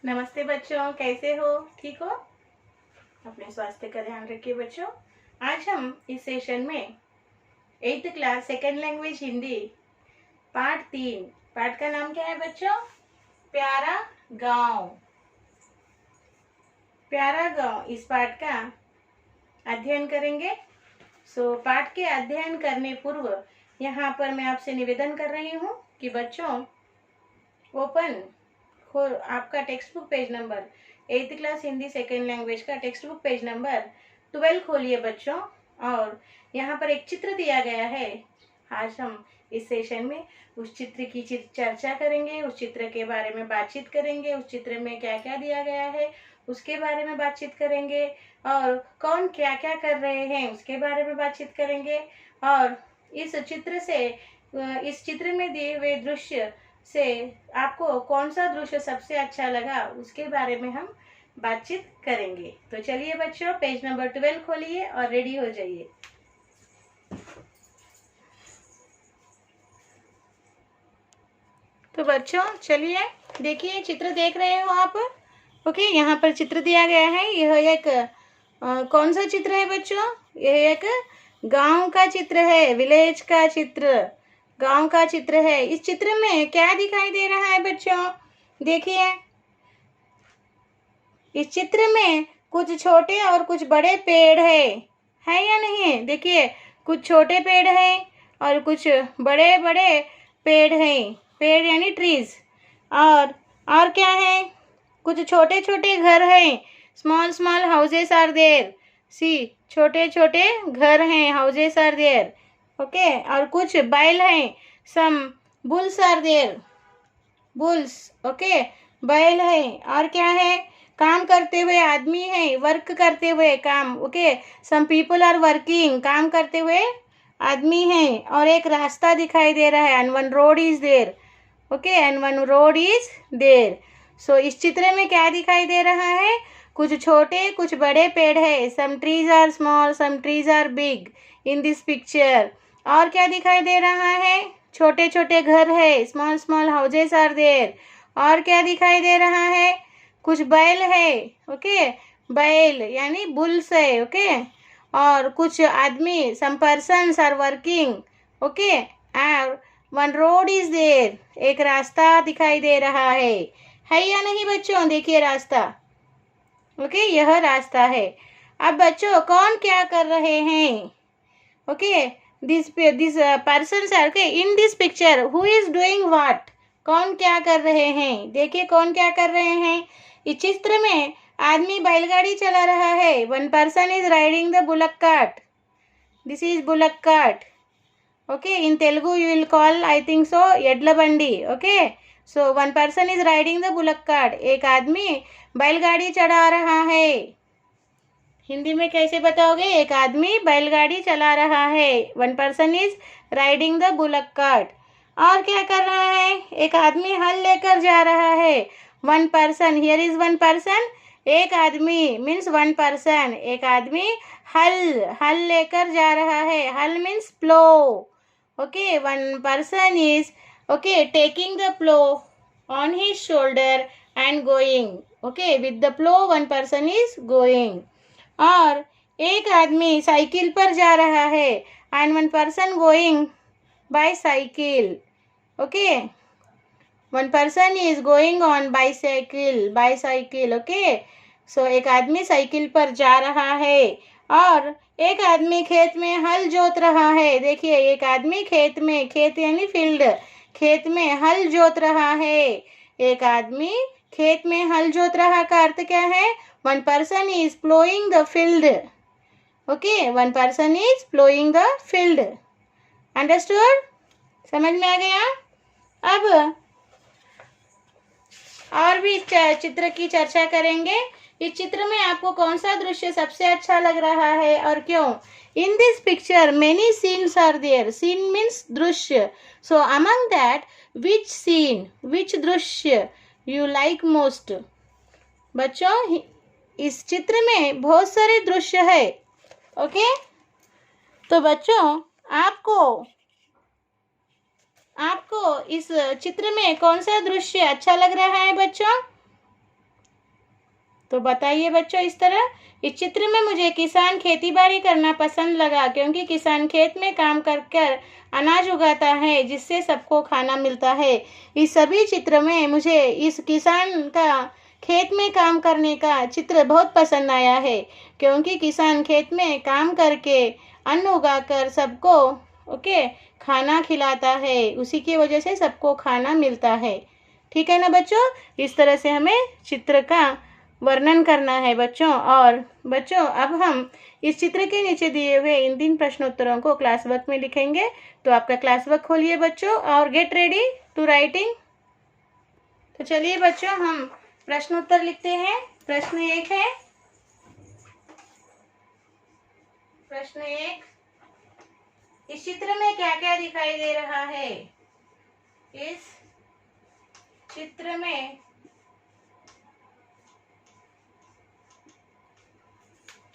नमस्ते बच्चों, कैसे हो? ठीक हो? अपने स्वास्थ्य का ध्यान रखिए बच्चों। आज हम इस सेशन में 8th class second language Hindi पाठ 3, पाठ का नाम क्या है बच्चों? प्यारा गांव। प्यारा गांव, इस पाठ का अध्ययन करेंगे। पाठ के अध्ययन करने पूर्व यहाँ पर मैं आपसे निवेदन कर रही हूँ कि बच्चों आपका text book page number 8th class Hindi second language का टेक्स्ट बुक पेज नंबर 12 खोलिए बच्चों। और यहाँ पर एक चित्र दिया गया है। आज हम इस सेशन में उस चित्र की चर्चा करेंगे, उस चित्र के बारे में बातचीत करेंगे, उस चित्र में क्या क्या दिया गया है उसके बारे में बातचीत करेंगे, और कौन क्या क्या कर रहे हैं उसके बारे में बातचीत करेंगे। और इस चित्र में दिए हुए दृश्य से आपको कौन सा दृश्य सबसे अच्छा लगा उसके बारे में हम बातचीत करेंगे। तो चलिए बच्चों, पेज नंबर 12 खोलिए और रेडी हो जाइए। तो बच्चों चलिए, देखिए चित्र देख रहे हो आप। ओके, यहाँ पर चित्र दिया गया है। यह एक कौन सा चित्र है बच्चों? यह एक गांव का चित्र है, विलेज का चित्र, गांव का चित्र है। इस चित्र में क्या दिखाई दे रहा है बच्चों? देखिए, इस चित्र में कुछ छोटे और कुछ बड़े पेड़ है या नहीं? देखिए, कुछ छोटे पेड़ हैं और कुछ बड़े बड़े पेड़ हैं। पेड़ यानी ट्रीज। और क्या है? कुछ छोटे छोटे घर हैं। Small small houses are there. See, छोटे छोटे घर हैं, हाउसेस आर देयर। ओके, और कुछ बैल हैं। Some bulls are there. Bulls, okay, बैल है। और क्या है? काम करते हुए आदमी है, वर्क करते हुए काम। Okay, some people are working, काम करते हुए आदमी है। और एक रास्ता दिखाई दे रहा है, and one road is there. Okay, and one road is there. इस चित्र में क्या दिखाई दे रहा है? कुछ छोटे कुछ बड़े पेड़ है। Some trees are small, some trees are big in this picture. और क्या दिखाई दे रहा है? छोटे छोटे घर है, small small houses are there. और क्या दिखाई दे रहा है? कुछ बैल है। ओके, बैल यानी बुल्स है। ओके, और कुछ आदमी, सम पर्सन्स आर वर्किंग। ओके, और वन रोड इज देयर, एक रास्ता दिखाई दे रहा है या नहीं बच्चों? देखिए रास्ता। ओके, यह रास्ता है। अब बच्चों कौन क्या कर रहे हैं? Okay, this persons are, okay, in this picture who is doing what? कौन क्या कर रहे हैं? देखिए कौन क्या कर रहे हैं। इस चित्र में आदमी बैलगाड़ी चला रहा है। One person is riding the bullock cart. This is bullock cart. Okay, in Telugu you will call, I think so, एड्ला बंडी। Okay, so one person is riding the bullock cart. एक आदमी बैलगाड़ी चढ़ा रहा है। हिंदी में कैसे बताओगे? एक आदमी बैलगाड़ी चला रहा है। One person is riding the bullock cart. और क्या कर रहा है? एक आदमी हल लेकर जा रहा है। One person, here is one person. एक आदमी मीन्स वन पर्सन। एक आदमी हल लेकर जा रहा है। हल means plough. Okay, one person is, okay, taking the plough on his shoulder and going. Okay, with the plough one person is going. और एक आदमी साइकिल पर जा रहा है, and one person going by cycle. Okay, one person is going on bicycle. Okay, एक आदमी cycle पर जा रहा है और एक आदमी खेत में हल जोत रहा है। देखिए, एक आदमी खेत यानी फील्ड, खेत में हल जोत रहा है। एक आदमी खेत में हल जोत रहा का अर्थ क्या है? One person is ploughing the field. Okay, one person is ploughing the field. Understood? समझ में आ गया? अब और भी चित्र की चर्चा करेंगे। इस चित्र में आपको कौन सा दृश्य सबसे अच्छा लग रहा है और क्यों? In this picture many scenes are there. Scene means दृश्य। So among that which scene, which दृश्य यू लाइक मोस्ट? बच्चों, इस चित्र में बहुत सारे दृश्य है। ओके, तो बच्चों आपको इस चित्र में कौन सा दृश्य अच्छा लग रहा है बच्चों? तो बताइए बच्चों इस तरह। इस चित्र में मुझे किसान खेती बाड़ी करना पसंद लगा, क्योंकि किसान खेत में काम कर कर अनाज उगाता है, जिससे सबको खाना मिलता है। इस सभी चित्र में मुझे इस किसान का खेत में काम करने का चित्र बहुत पसंद आया है, क्योंकि किसान खेत में काम करके अन्न उगाकर सबको ओके खाना खिलाता है, उसी की वजह से सबको खाना मिलता है। ठीक है ना बच्चों। इस तरह से हमें चित्र का वर्णन करना है बच्चों। और बच्चों अब हम इस चित्र के नीचे दिए हुए इन 3 प्रश्नोत्तरों को क्लास वर्क में लिखेंगे। तो आपका क्लास वर्क खोलिए बच्चों और गेट रेडी टू राइटिंग। तो चलिए बच्चों हम प्रश्नोत्तर लिखते हैं। प्रश्न 1 है, प्रश्न 1, इस चित्र में क्या क्या दिखाई दे रहा है? इस चित्र में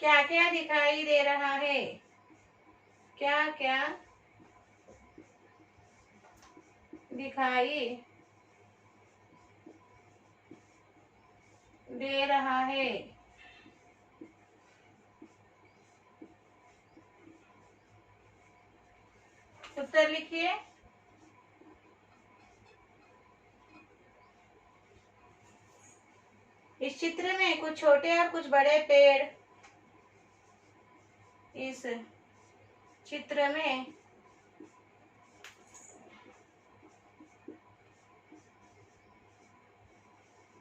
क्या क्या दिखाई दे रहा है? क्या क्या दिखाई दे रहा है? उत्तर लिखिए। इस चित्र में कुछ छोटे और कुछ बड़े पेड़, इस चित्र में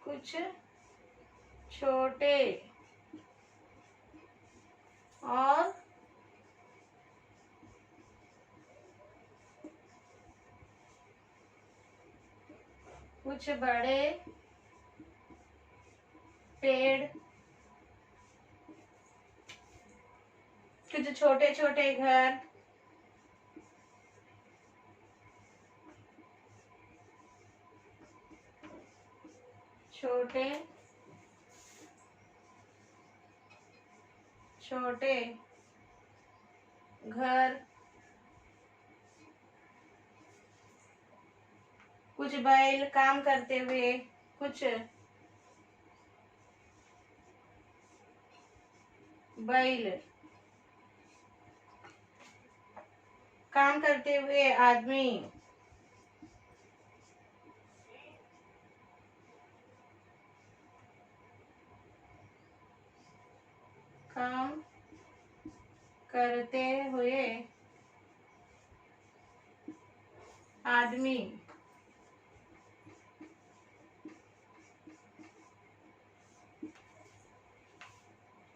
कुछ छोटे और कुछ बड़े पेड़, कुछ छोटे छोटे घर, छोटे छोटे घर, कुछ बैल काम करते हुए, कुछ बैल काम करते हुए आदमी, काम करते हुए आदमी,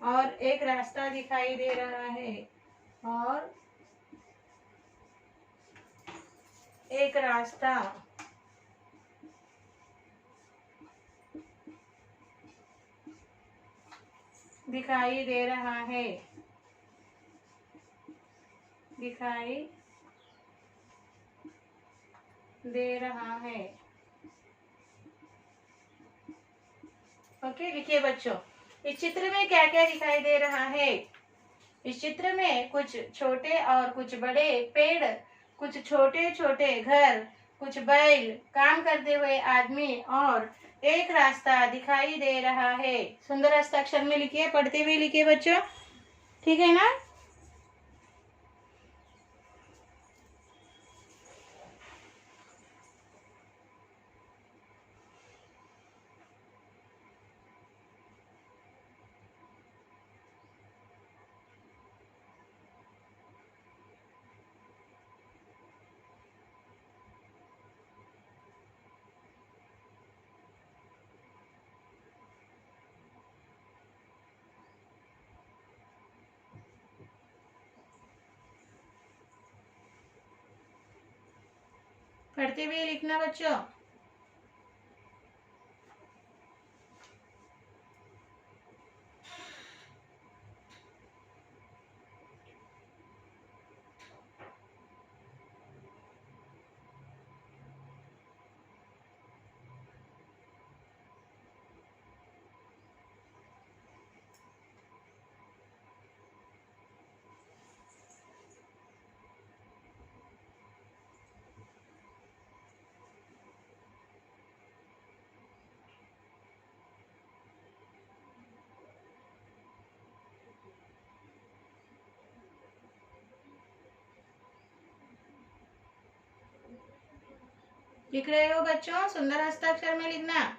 और एक रास्ता दिखाई दे रहा है, और एक रास्ता दिखाई दे रहा है, दिखाई दे रहा है। ओके लिखिए बच्चों। इस चित्र में क्या क्या दिखाई दे रहा है? इस चित्र में कुछ छोटे और कुछ बड़े पेड़, कुछ छोटे छोटे घर, कुछ बैल, काम करते हुए आदमी और एक रास्ता दिखाई दे रहा है। सुंदर हस्ताक्षर में लिखिए, पढ़ते हुए लिखिए बच्चों। ठीक है ना। पढ़ते हुए लिखना बच्चों। लिख रहे हो बच्चों? सुंदर हस्ताक्षर में लिखना।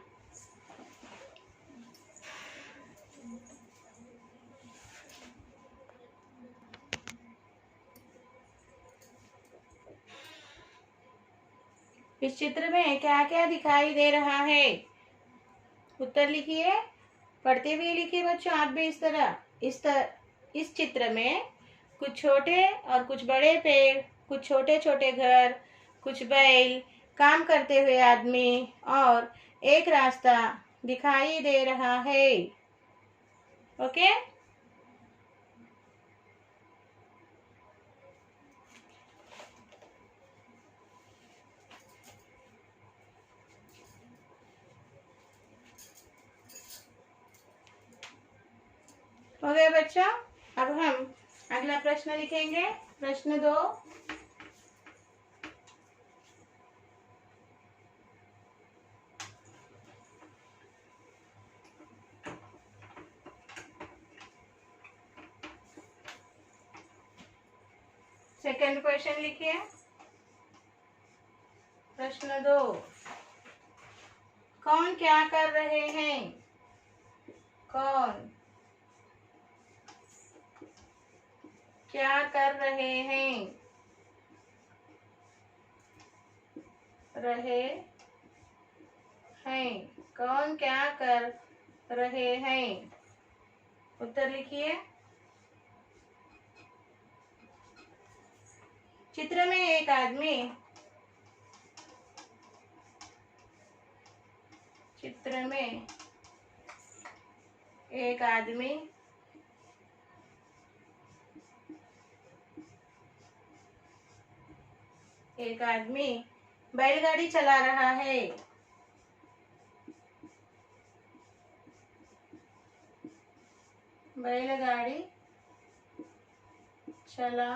इस चित्र में क्या क्या दिखाई दे रहा है? उत्तर लिखिए, पढ़ते हुए लिखिए बच्चों। आप भी इस चित्र में कुछ छोटे और कुछ बड़े पेड़, कुछ छोटे छोटे घर, कुछ बैल, काम करते हुए आदमी और एक रास्ता दिखाई दे रहा है। ओके? हो गए बच्चों? अब हम अगला प्रश्न लिखेंगे। प्रश्न 2। सेकंड क्वेश्चन लिखिए। प्रश्न 2, कौन क्या कर रहे हैं? कौन क्या कर रहे हैं? रहे हैं। कौन क्या कर रहे हैं? उत्तर लिखिए। चित्र में एक आदमी चित्र में एक आदमी बैलगाड़ी चला रहा है। बैलगाड़ी चला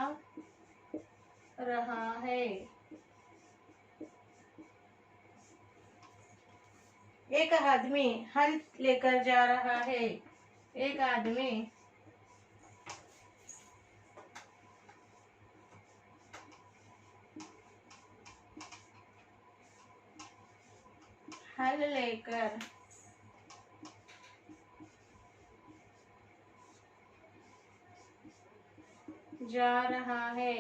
रहा है। एक आदमी हल लेकर जा रहा है। एक आदमी हल लेकर जा रहा है।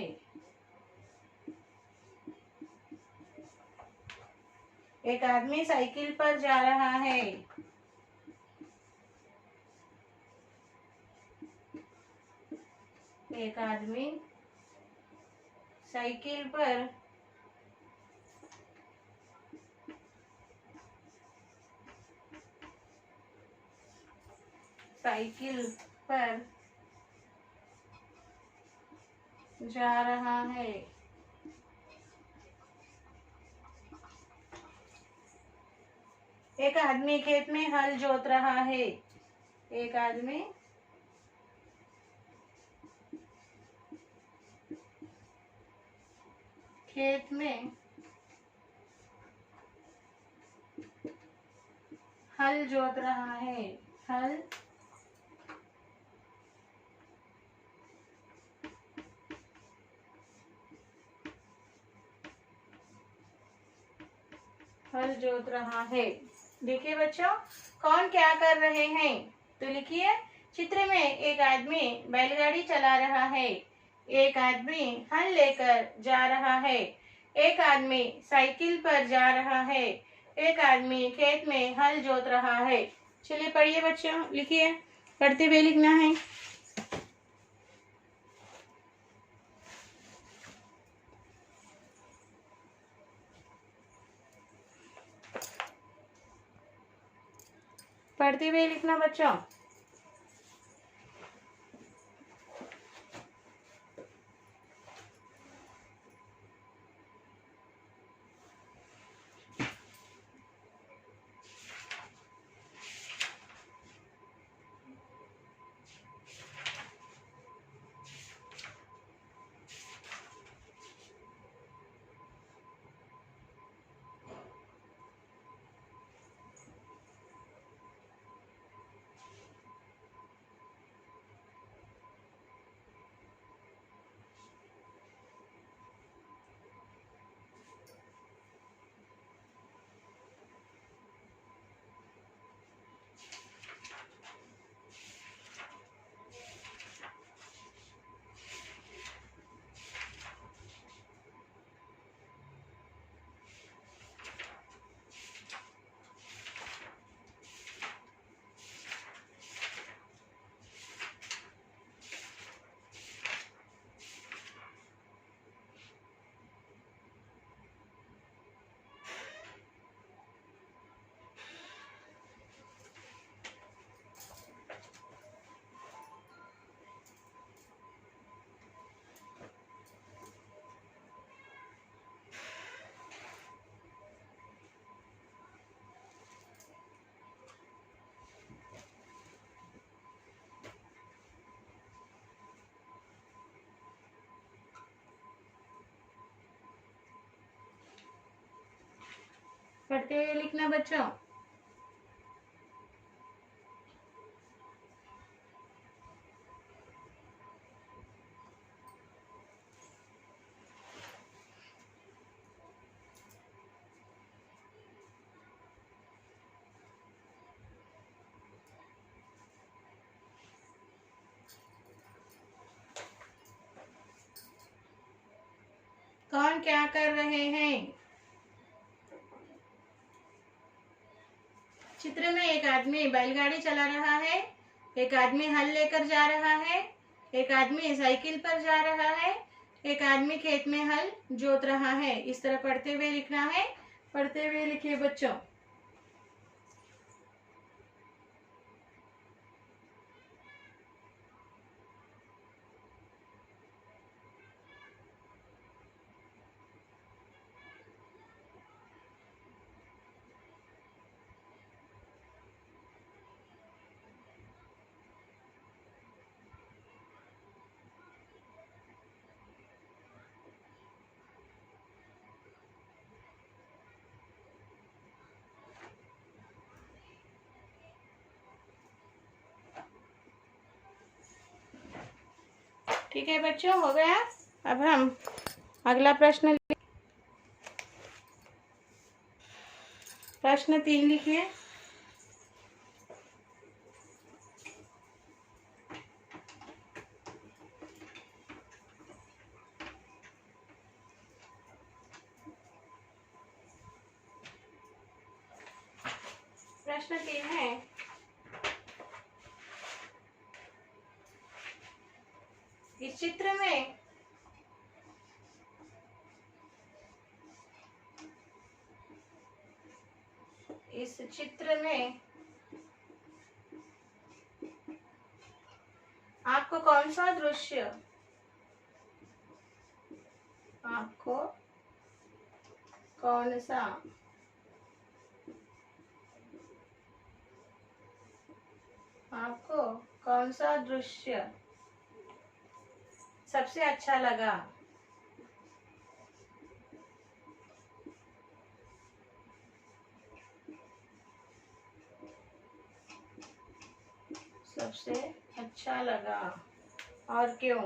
एक आदमी साइकिल पर जा रहा है। एक आदमी साइकिल पर जा रहा है। एक आदमी खेत में हल जोत रहा है। एक आदमी खेत में हल जोत रहा है। हल जोत रहा है। देखिए बच्चों, कौन क्या कर रहे हैं? तो लिखिए, चित्र में एक आदमी बैलगाड़ी चला रहा है। एक आदमी हल लेकर जा रहा है। एक आदमी साइकिल पर जा रहा है। एक आदमी खेत में हल जोत रहा है। चलिए पढ़िए बच्चों, लिखिए, पढ़ते हुए लिखना है। पढ़ते हुए लिखना बच्चों। पढ़ते हुए लिखना बच्चों। कौन क्या कर रहे हैं? चित्र में एक आदमी बैलगाड़ी चला रहा है, एक आदमी हल लेकर जा रहा है, एक आदमी साइकिल पर जा रहा है, एक आदमी खेत में हल जोत रहा है। इस तरह पढ़ते हुए लिखना है। पढ़ते हुए लिखिए बच्चों। ठीक है बच्चों, हो गया। अब हम अगला प्रश्न 3 लिखिए। प्रश्न 3 है, इस चित्र में आपको कौन सा दृश्य आपको कौन सा दृश्य सबसे अच्छा लगा? सबसे अच्छा लगा और क्यों?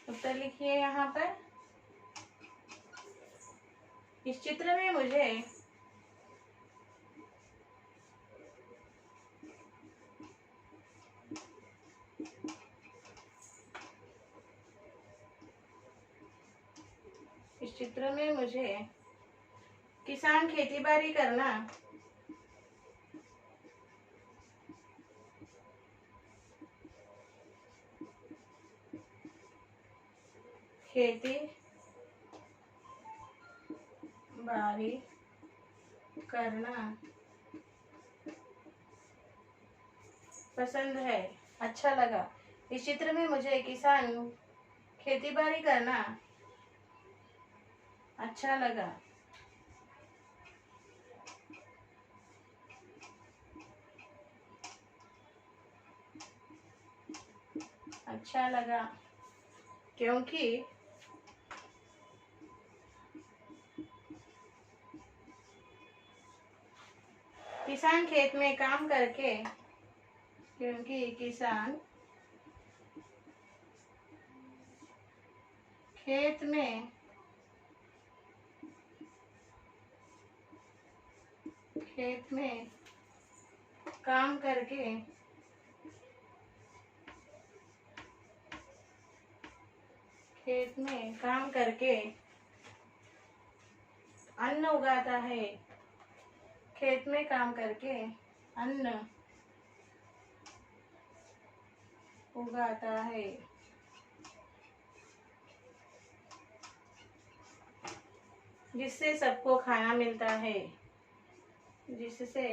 उत्तर लिखिए यहाँ पर। इस चित्र में मुझे किसान खेती बाड़ी करना खेती बाड़ी करना पसंद है, अच्छा लगा। इस चित्र में मुझे किसान खेती बाड़ी करना अच्छा लगा। अच्छा लगा क्योंकि किसान खेत में काम करके क्योंकि किसान खेत में काम करके अन्न उगाता है। खेत में काम करके अन्न उगाता है। जिससे सबको खाना मिलता है। जिससे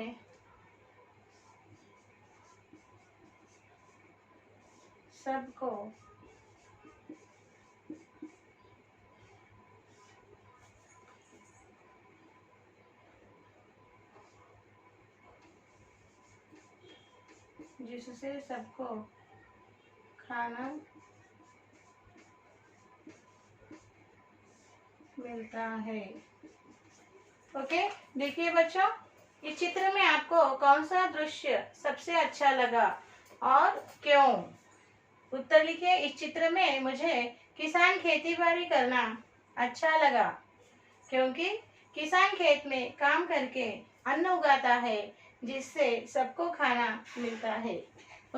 सबको खाना मिलता है। ओके, देखिए बच्चों, इस चित्र में आपको कौन सा दृश्य सबसे अच्छा लगा और क्यों? उत्तर लिखिए। इस चित्र में मुझे किसान खेती बाड़ी करना अच्छा लगा क्योंकि किसान खेत में काम करके अन्न उगाता है जिससे सबको खाना मिलता है।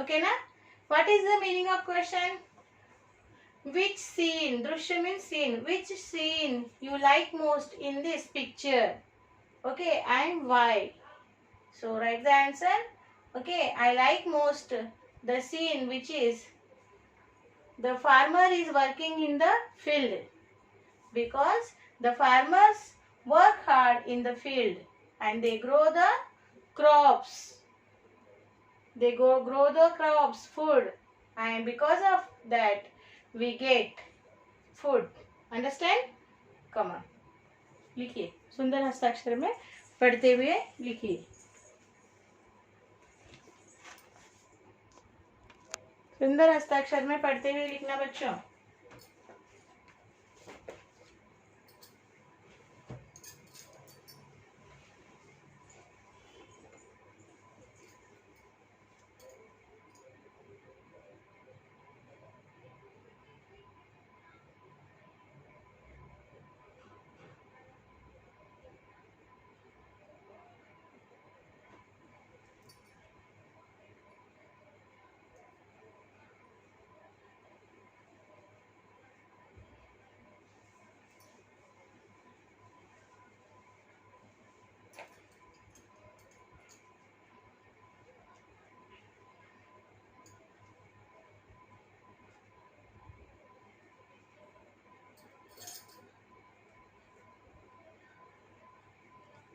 ओके ना? What is the meaning of question? Which scene, दृश्य means scene, which scene you like most in this picture? Okay, and why? So write the answer. Okay, I like most the scene which is the farmer is working in the field because the farmers work hard in the field and they grow the crops. They grow the crops, food, and because of that we get food. Understand? Come on. लिखिए, सुंदर हस्ताक्षर में पढ़ते हुए लिखिए। सुंदर हस्ताक्षर में पढ़ते हुए लिखना बच्चों।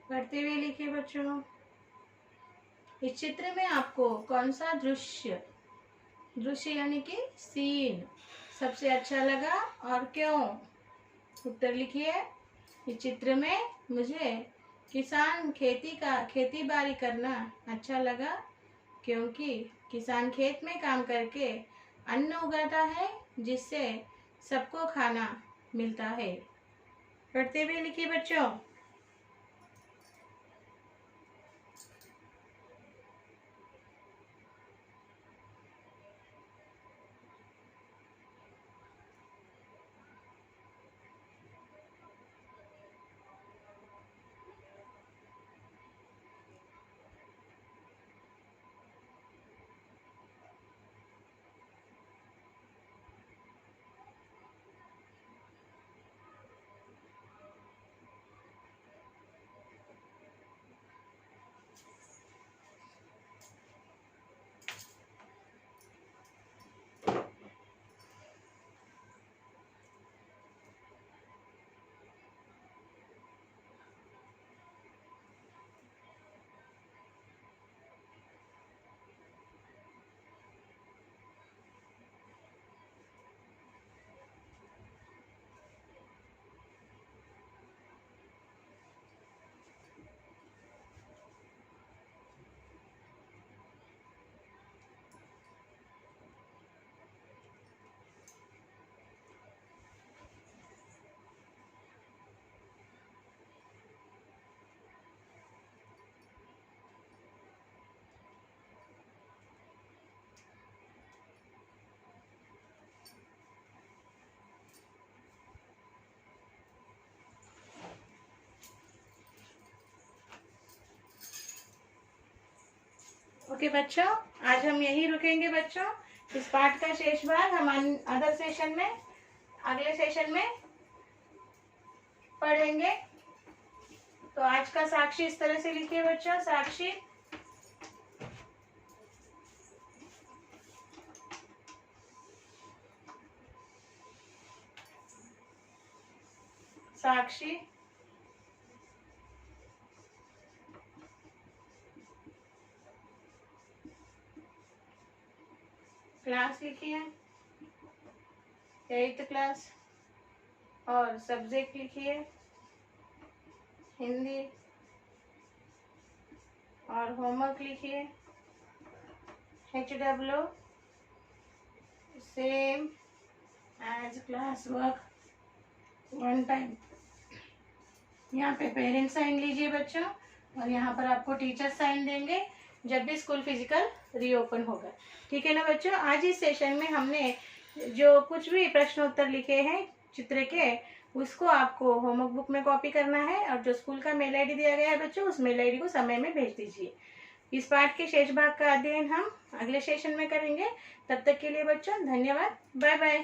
पढ़ते हुए लिखिए बच्चों। इस चित्र में आपको कौन सा दृश्य यानी कि सीन सबसे अच्छा लगा और क्यों? उत्तर लिखिए। इस चित्र में मुझे किसान खेती बाड़ी करना अच्छा लगा क्योंकि किसान खेत में काम करके अन्न उगाता है जिससे सबको खाना मिलता है। पढ़ते हुए लिखिए बच्चों। ओके बच्चों, आज हम यही रुकेंगे बच्चों। इस पाठ का शेष भाग हम अदर सेशन में, अगले सेशन में पढ़ेंगे। तो आज का साक्षी इस तरह से लिखिए बच्चों। साक्षी, साक्षी, क्लास लिखिए 8th क्लास और सब्जेक्ट लिखिए हिंदी और होमवर्क लिखिए HW same as class work 1 time. यहाँ पे पेरेंट्स साइन लीजिए बच्चों, और यहाँ पर आपको टीचर साइन देंगे जब भी स्कूल फिजिकल रीओपन होगा। ठीक है ना बच्चों। आज इस सेशन में हमने जो कुछ भी प्रश्न उत्तर लिखे हैं चित्र के, उसको आपको होमवर्क बुक में कॉपी करना है, और जो स्कूल का मेल आईडी दिया गया है बच्चों, उस मेल आईडी को समय में भेज दीजिए। इस पाठ के शेष भाग का अध्ययन हम अगले सेशन में करेंगे। तब तक के लिए बच्चों धन्यवाद, बाय बाय।